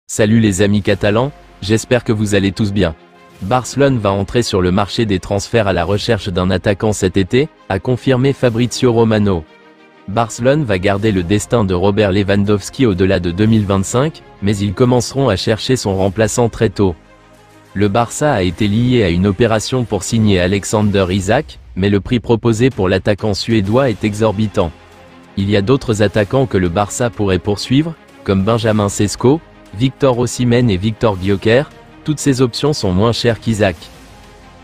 Salut les amis catalans, j'espère que vous allez tous bien. Barcelone va entrer sur le marché des transferts à la recherche d'un attaquant cet été, a confirmé Fabrizio Romano. Barcelone va garder le destin de Robert Lewandowski au-delà de 2025, mais ils commenceront à chercher son remplaçant très tôt. Le Barça a été lié à une opération pour signer Alexander Isak, mais le prix proposé pour l'attaquant suédois est exorbitant. Il y a d'autres attaquants que le Barça pourrait poursuivre, comme Benjamin Sesko, Victor Osimhen et Victor Gyökeres. Toutes ces options sont moins chères qu'Isak.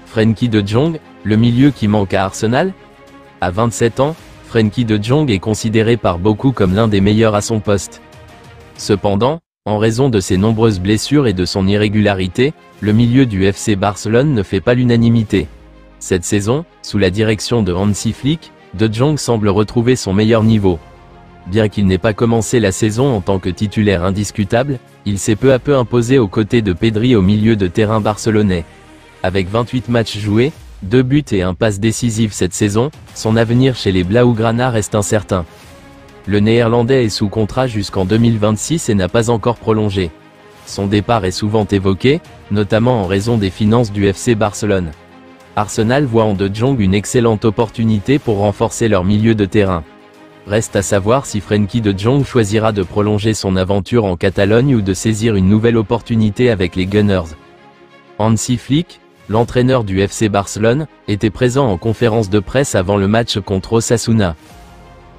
Frenkie de Jong, le milieu qui manque à Arsenal? À 27 ans, Frenkie de Jong est considéré par beaucoup comme l'un des meilleurs à son poste. Cependant, en raison de ses nombreuses blessures et de son irrégularité, le milieu du FC Barcelone ne fait pas l'unanimité. Cette saison, sous la direction de Hansi Flick, de Jong semble retrouver son meilleur niveau. Bien qu'il n'ait pas commencé la saison en tant que titulaire indiscutable, il s'est peu à peu imposé aux côtés de Pedri au milieu de terrain barcelonais. Avec 28 matchs joués, 2 buts et un passe décisif cette saison, son avenir chez les Blaugrana reste incertain. Le Néerlandais est sous contrat jusqu'en 2026 et n'a pas encore prolongé. Son départ est souvent évoqué, notamment en raison des finances du FC Barcelone. Arsenal voit en De Jong une excellente opportunité pour renforcer leur milieu de terrain. Reste à savoir si Frenkie de Jong choisira de prolonger son aventure en Catalogne ou de saisir une nouvelle opportunité avec les Gunners. Hansi Flick, l'entraîneur du FC Barcelone, était présent en conférence de presse avant le match contre Osasuna.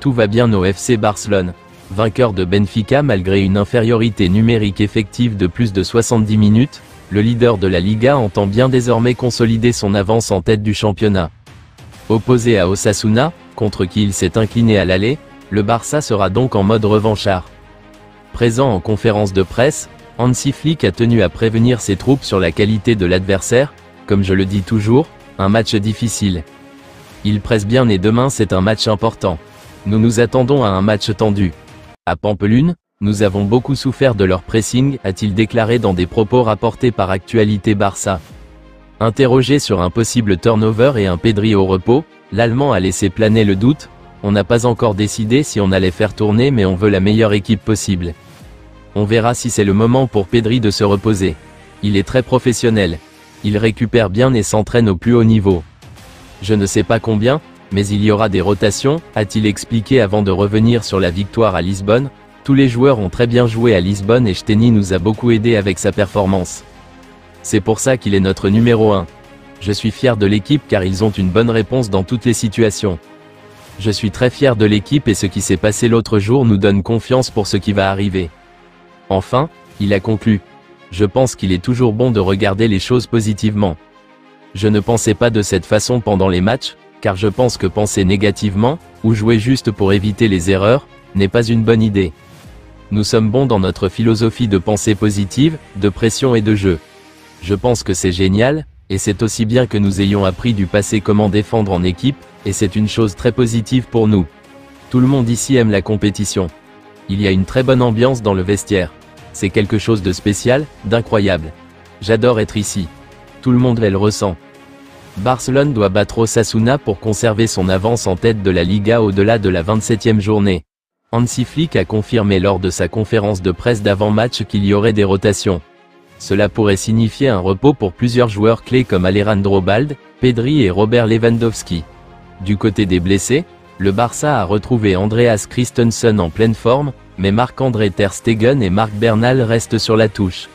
Tout va bien au FC Barcelone, vainqueur de Benfica malgré une infériorité numérique effective de plus de 70 minutes, le leader de la Liga entend bien désormais consolider son avance en tête du championnat. Opposé à Osasuna, contre qui il s'est incliné à l'aller, le Barça sera donc en mode revanchard. Présent en conférence de presse, Hansi Flick a tenu à prévenir ses troupes sur la qualité de l'adversaire, comme je le dis toujours, un match difficile. Il presse bien et demain c'est un match important. Nous nous attendons à un match tendu. À Pampelune, nous avons beaucoup souffert de leur pressing, a-t-il déclaré dans des propos rapportés par Actualité Barça. Interrogé sur un possible turnover et un Pedri au repos, l'Allemand a laissé planer le doute. On n'a pas encore décidé si on allait faire tourner mais on veut la meilleure équipe possible. On verra si c'est le moment pour Pedri de se reposer. Il est très professionnel. Il récupère bien et s'entraîne au plus haut niveau. Je ne sais pas combien, mais il y aura des rotations, a-t-il expliqué avant de revenir sur la victoire à Lisbonne. Tous les joueurs ont très bien joué à Lisbonne et Steny nous a beaucoup aidé avec sa performance. C'est pour ça qu'il est notre numéro 1. Je suis fier de l'équipe car ils ont une bonne réponse dans toutes les situations. Je suis très fier de l'équipe et ce qui s'est passé l'autre jour nous donne confiance pour ce qui va arriver. Enfin, il a conclu. Je pense qu'il est toujours bon de regarder les choses positivement. Je ne pensais pas de cette façon pendant les matchs, car je pense que penser négativement, ou jouer juste pour éviter les erreurs, n'est pas une bonne idée. Nous sommes bons dans notre philosophie de pensée positive, de pression et de jeu. Je pense que c'est génial, et c'est aussi bien que nous ayons appris du passé comment défendre en équipe, et c'est une chose très positive pour nous. Tout le monde ici aime la compétition. Il y a une très bonne ambiance dans le vestiaire. C'est quelque chose de spécial, d'incroyable. J'adore être ici. Tout le monde le ressent. Barcelone doit battre Osasuna pour conserver son avance en tête de la Liga au-delà de la 27e journée. Hansi Flick a confirmé lors de sa conférence de presse d'avant-match qu'il y aurait des rotations. Cela pourrait signifier un repos pour plusieurs joueurs clés comme Alejandro Balde, Pedri et Robert Lewandowski. Du côté des blessés, le Barça a retrouvé Andreas Christensen en pleine forme, mais Marc-André Ter Stegen et Marc Bernal restent sur la touche.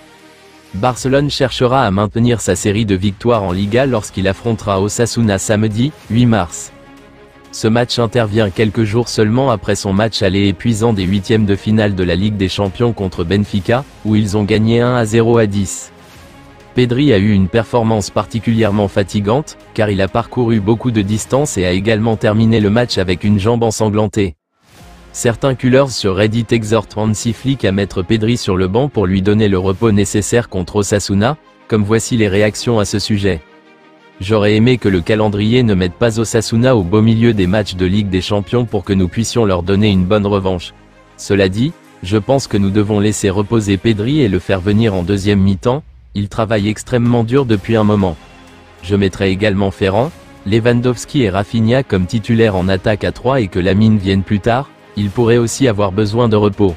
Barcelone cherchera à maintenir sa série de victoires en Liga lorsqu'il affrontera Osasuna samedi, 8 mars. Ce match intervient quelques jours seulement après son match aller épuisant des huitièmes de finale de la Ligue des Champions contre Benfica, où ils ont gagné 1-0 à 10. Pedri a eu une performance particulièrement fatigante, car il a parcouru beaucoup de distance et a également terminé le match avec une jambe ensanglantée. Certains Cullers sur Reddit exhortent Hansi Flick à mettre Pedri sur le banc pour lui donner le repos nécessaire contre Osasuna, comme voici les réactions à ce sujet. J'aurais aimé que le calendrier ne mette pas Osasuna au beau milieu des matchs de Ligue des Champions pour que nous puissions leur donner une bonne revanche. Cela dit, je pense que nous devons laisser reposer Pedri et le faire venir en deuxième mi-temps, il travaille extrêmement dur depuis un moment. Je mettrai également Ferran, Lewandowski et Rafinha comme titulaires en attaque à 3 et que Lamine vienne plus tard, il pourrait aussi avoir besoin de repos.